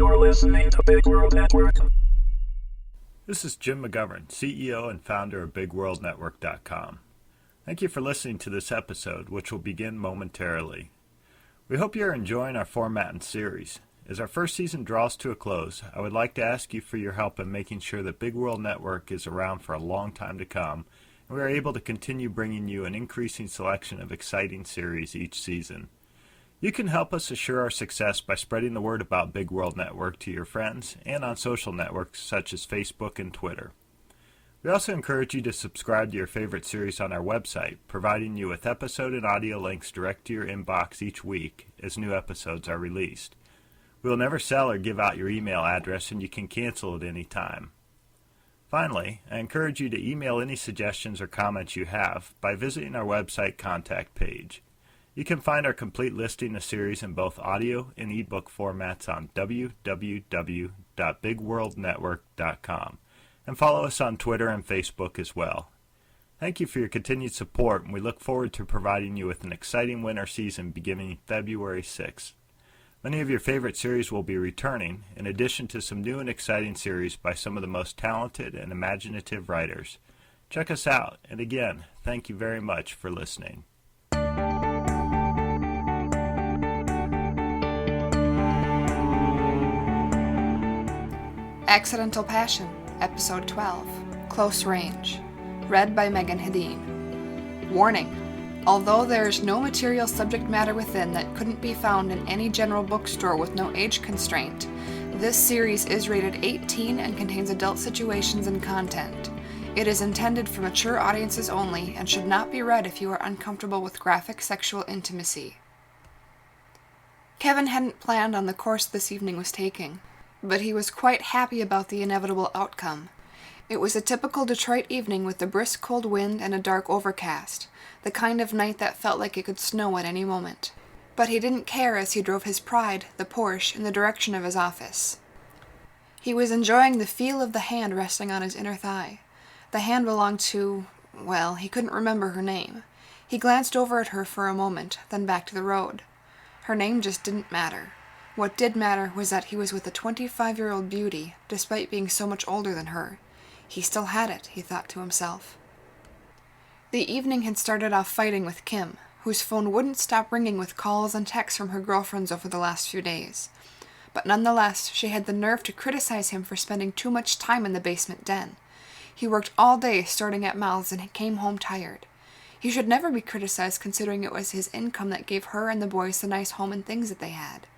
You're listening to Big World Network. This is Jim McGovern, CEO and founder of BigWorldNetwork.com. Thank you for listening to this episode, which will begin momentarily. We hope you're enjoying our format and series. As our first season draws to a close, I would like to ask you for your help in making sure that Big World Network is around for a long time to come, and we are able to continue bringing you an increasing selection of exciting series each season. You can help us assure our success by spreading the word about Big World Network to your friends and on social networks such as Facebook and Twitter. We also encourage you to subscribe to your favorite series on our website, providing you with episode and audio links direct to your inbox each week as new episodes are released. We will never sell or give out your email address, and you can cancel at any time. Finally, I encourage you to email any suggestions or comments you have by visiting our website contact page. You can find our complete listing of series in both audio and ebook formats on www.bigworldnetwork.com, and follow us on Twitter and Facebook as well. Thank you for your continued support, and we look forward to providing you with an exciting winter season beginning February 6th. Many of your favorite series will be returning, in addition to some new and exciting series by some of the most talented and imaginative writers. Check us out, and again, thank you very much for listening. Accidental Passion, Episode 12, Close Range, read by Meagan Hedin. Warning: although there is no material subject matter within that couldn't be found in any general bookstore with no age constraint, this series is rated 18 and contains adult situations and content. It is intended for mature audiences only and should not be read if you are uncomfortable with graphic sexual intimacy. Kevin hadn't planned on the course this evening was taking, but he was quite happy about the inevitable outcome. It was a typical Detroit evening with a brisk cold wind and a dark overcast, the kind of night that felt like it could snow at any moment. But he didn't care as he drove his Pride, the Porsche, in the direction of his office. He was enjoying the feel of the hand resting on his inner thigh. The hand belonged to, well, he couldn't remember her name. He glanced over at her for a moment, then back to the road. Her name just didn't matter. What did matter was that he was with a 25-year-old beauty, despite being so much older than her. He still had it, he thought to himself. The evening had started off fighting with Kim, whose phone wouldn't stop ringing with calls and texts from her girlfriends over the last few days. But nonetheless, she had the nerve to criticize him for spending too much time in the basement den. He worked all day starting at mouths and came home tired. He should never be criticized considering it was his income that gave her and the boys the nice home and things that they had.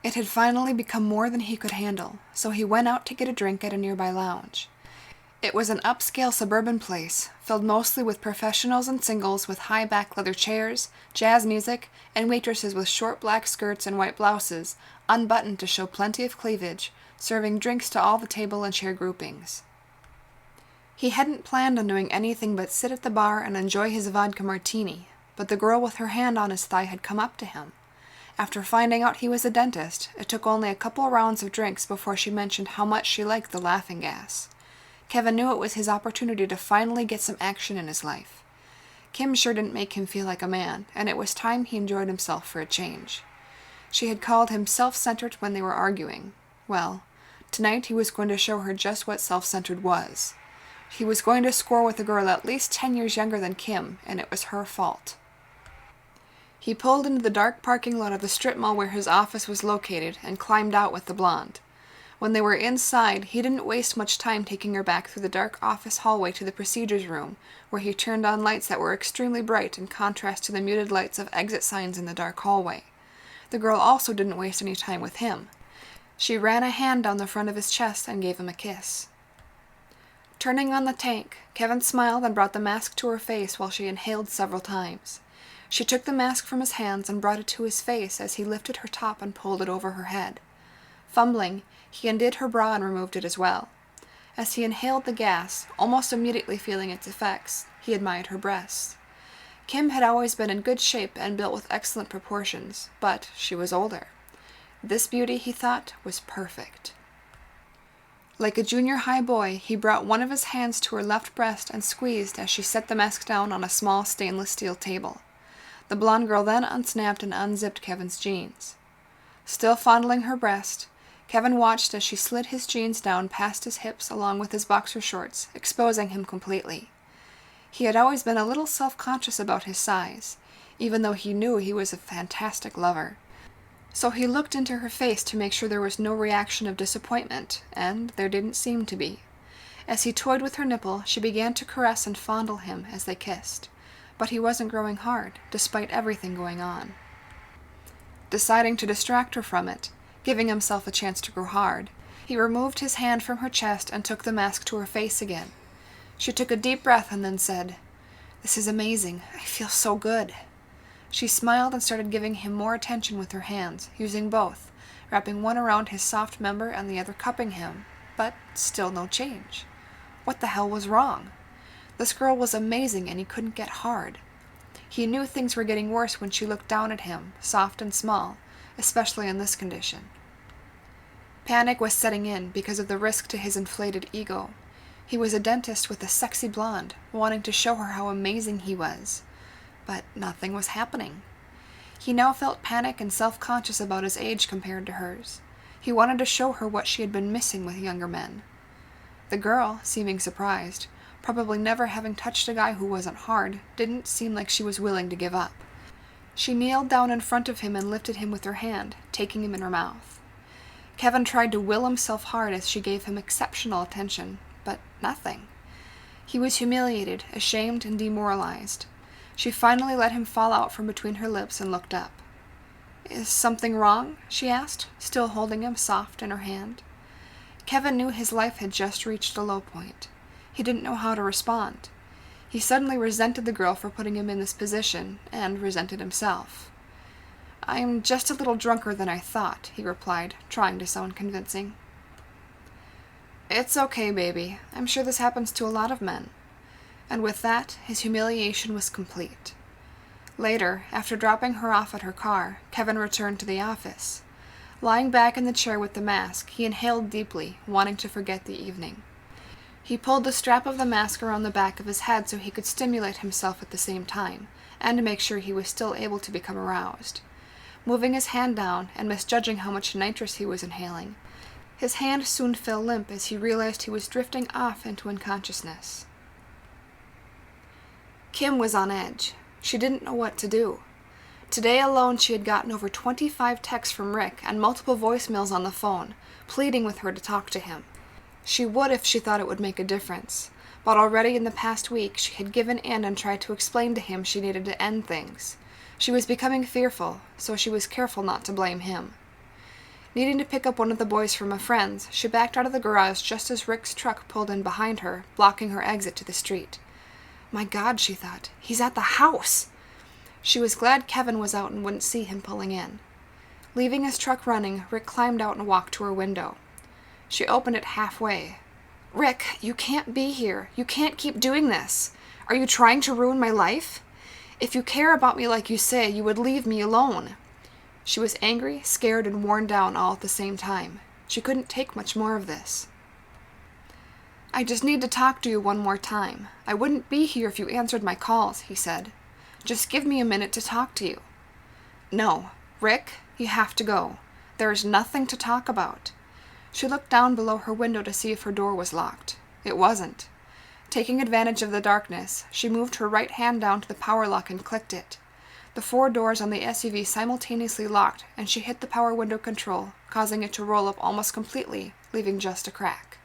It had finally become more than he could handle, so he went out to get a drink at a nearby lounge. It was an upscale suburban place, filled mostly with professionals and singles with high-back leather chairs, jazz music, and waitresses with short black skirts and white blouses, unbuttoned to show plenty of cleavage, serving drinks to all the table and chair groupings. He hadn't planned on doing anything but sit at the bar and enjoy his vodka martini, but the girl with her hand on his thigh had come up to him. After finding out he was a dentist, it took only a couple rounds of drinks before she mentioned how much she liked the laughing gas. Kevin knew it was his opportunity to finally get some action in his life. Kim sure didn't make him feel like a man, and it was time he enjoyed himself for a change. She had called him self-centered when they were arguing. Well, tonight he was going to show her just what self-centered was. He was going to score with a girl at least 10 years younger than Kim, and it was her fault. He pulled into the dark parking lot of the strip mall where his office was located and climbed out with the blonde. When they were inside, he didn't waste much time taking her back through the dark office hallway to the procedures room, where he turned on lights that were extremely bright in contrast to the muted lights of exit signs in the dark hallway. The girl also didn't waste any time with him. She ran a hand down the front of his chest and gave him a kiss. Turning on the tank, Kevin smiled and brought the mask to her face while she inhaled several times. She took the mask from his hands and brought it to his face as he lifted her top and pulled it over her head. Fumbling, he undid her bra and removed it as well. As he inhaled the gas, almost immediately feeling its effects, he admired her breasts. Kim had always been in good shape and built with excellent proportions, but she was older. This beauty, he thought, was perfect. Like a junior high boy, he brought one of his hands to her left breast and squeezed as she set the mask down on a small stainless steel table. The blonde girl then unsnapped and unzipped Kevin's jeans. Still fondling her breast, Kevin watched as she slid his jeans down past his hips along with his boxer shorts, exposing him completely. He had always been a little self-conscious about his size, even though he knew he was a fantastic lover. So he looked into her face to make sure there was no reaction of disappointment, and there didn't seem to be. As he toyed with her nipple, she began to caress and fondle him as they kissed, but he wasn't growing hard, despite everything going on. Deciding to distract her from it, giving himself a chance to grow hard, he removed his hand from her chest and took the mask to her face again. She took a deep breath and then said, "This is amazing. I feel so good." She smiled and started giving him more attention with her hands, using both, wrapping one around his soft member and the other cupping him, but still no change. What the hell was wrong? This girl was amazing and he couldn't get hard. He knew things were getting worse when she looked down at him, soft and small, especially in this condition. Panic was setting in because of the risk to his inflated ego. He was a dentist with a sexy blonde, wanting to show her how amazing he was. But nothing was happening. He now felt panic and self-conscious about his age compared to hers. He wanted to show her what she had been missing with younger men. The girl, seeming surprised, probably never having touched a guy who wasn't hard, didn't seem like she was willing to give up. She kneeled down in front of him and lifted him with her hand, taking him in her mouth. Kevin tried to will himself hard as she gave him exceptional attention, but nothing. He was humiliated, ashamed, and demoralized. She finally let him fall out from between her lips and looked up. "Is something wrong?" she asked, still holding him soft in her hand. Kevin knew his life had just reached a low point. He didn't know how to respond. He suddenly resented the girl for putting him in this position, and resented himself. "I'm just a little drunker than I thought," he replied, trying to sound convincing. "It's okay, baby. I'm sure this happens to a lot of men." And with that, his humiliation was complete. Later, after dropping her off at her car, Kevin returned to the office. Lying back in the chair with the mask, he inhaled deeply, wanting to forget the evening. He pulled the strap of the mask around the back of his head so he could stimulate himself at the same time, and to make sure he was still able to become aroused. Moving his hand down, and misjudging how much nitrous he was inhaling, his hand soon fell limp as he realized he was drifting off into unconsciousness. Kim was on edge. She didn't know what to do. Today alone she had gotten over 25 texts from Rick and multiple voicemails on the phone, pleading with her to talk to him. She would if she thought it would make a difference, but already in the past week she had given in and tried to explain to him she needed to end things. She was becoming fearful, so she was careful not to blame him. Needing to pick up one of the boys from a friend's, she backed out of the garage just as Rick's truck pulled in behind her, blocking her exit to the street. My God, she thought, he's at the house! She was glad Kevin was out and wouldn't see him pulling in. Leaving his truck running, Rick climbed out and walked to her window. She opened it halfway. "Rick, you can't be here. You can't keep doing this. Are you trying to ruin my life? If you care about me like you say, you would leave me alone." She was angry, scared, and worn down all at the same time. She couldn't take much more of this. "I just need to talk to you one more time. I wouldn't be here if you answered my calls," he said. "Just give me a minute to talk to you." "No. Rick, you have to go. There is nothing to talk about." She looked down below her window to see if her door was locked. It wasn't. Taking advantage of the darkness, she moved her right hand down to the power lock and clicked it. The 4 doors on the SUV simultaneously locked, and she hit the power window control, causing it to roll up almost completely, leaving just a crack.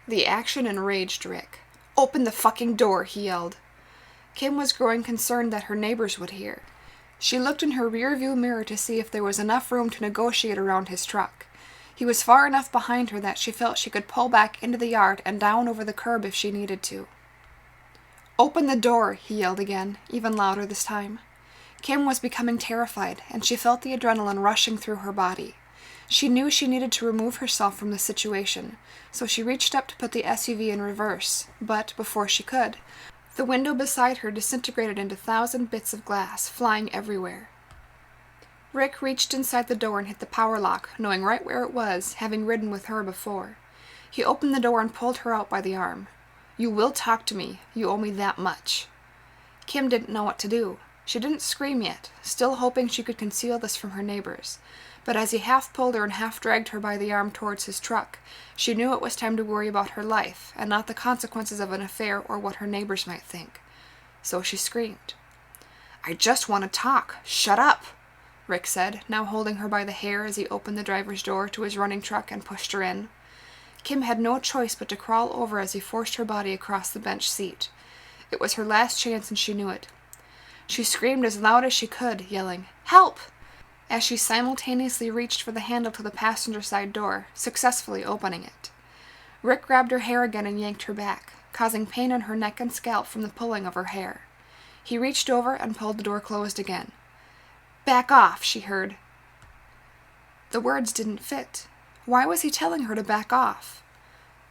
The action enraged Rick. "Open the fucking door," he yelled. Kim was growing concerned that her neighbors would hear. She looked in her rearview mirror to see if there was enough room to negotiate around his truck. He was far enough behind her that she felt she could pull back into the yard and down over the curb if she needed to. "Open the door," he yelled again, even louder this time. Kim was becoming terrified, and she felt the adrenaline rushing through her body. She knew she needed to remove herself from the situation, so she reached up to put the SUV in reverse, but before she could, the window beside her disintegrated into 1,000 bits of glass, flying everywhere. Rick reached inside the door and hit the power lock, knowing right where it was, having ridden with her before. He opened the door and pulled her out by the arm. "You will talk to me. You owe me that much." Kim didn't know what to do. She didn't scream yet, still hoping she could conceal this from her neighbors, but as he half pulled her and half dragged her by the arm towards his truck, she knew it was time to worry about her life, and not the consequences of an affair or what her neighbors might think. So she screamed. "I just want to talk. Shut up," Rick said, now holding her by the hair as he opened the driver's door to his running truck and pushed her in. Kim had no choice but to crawl over as he forced her body across the bench seat. It was her last chance, and she knew it. She screamed as loud as she could, yelling, "Help!" as she simultaneously reached for the handle to the passenger side door, successfully opening it. Rick grabbed her hair again and yanked her back, causing pain in her neck and scalp from the pulling of her hair. He reached over and pulled the door closed again. "Back off," she heard. The words didn't fit. Why was he telling her to back off?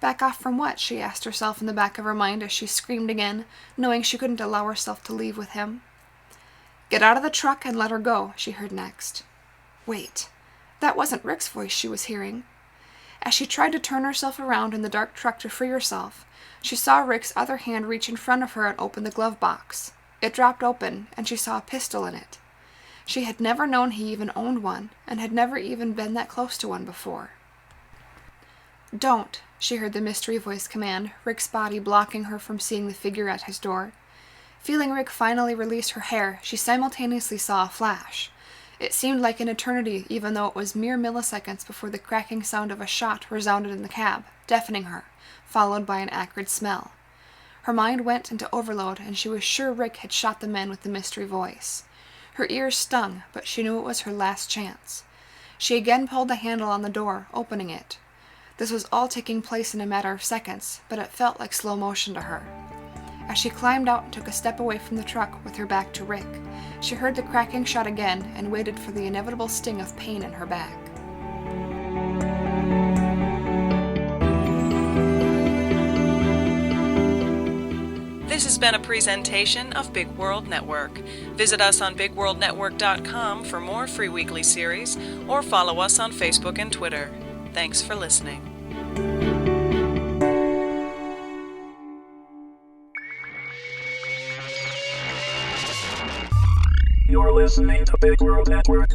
Back off from what? She asked herself in the back of her mind as she screamed again, knowing she couldn't allow herself to leave with him. "Get out of the truck and let her go," she heard next. Wait, that wasn't Rick's voice she was hearing. As she tried to turn herself around in the dark truck to free herself, she saw Rick's other hand reach in front of her and open the glove box. It dropped open, and she saw a pistol in it. She had never known he even owned one, and had never even been that close to one before. "Don't," she heard the mystery voice command, Rick's body blocking her from seeing the figure at his door. Feeling Rick finally release her hair, she simultaneously saw a flash. It seemed like an eternity, even though it was mere milliseconds before the cracking sound of a shot resounded in the cab, deafening her, followed by an acrid smell. Her mind went into overload, and she was sure Rick had shot the man with the mystery voice. Her ears stung, but she knew it was her last chance. She again pulled the handle on the door, opening it. This was all taking place in a matter of seconds, but it felt like slow motion to her. As she climbed out and took a step away from the truck with her back to Rick, she heard the cracking shot again and waited for the inevitable sting of pain in her back. This has been a presentation of Big World Network. Visit us on BigWorldNetwork.com for more free weekly series, or follow us on Facebook and Twitter. Thanks for listening. You're listening to Big World Network.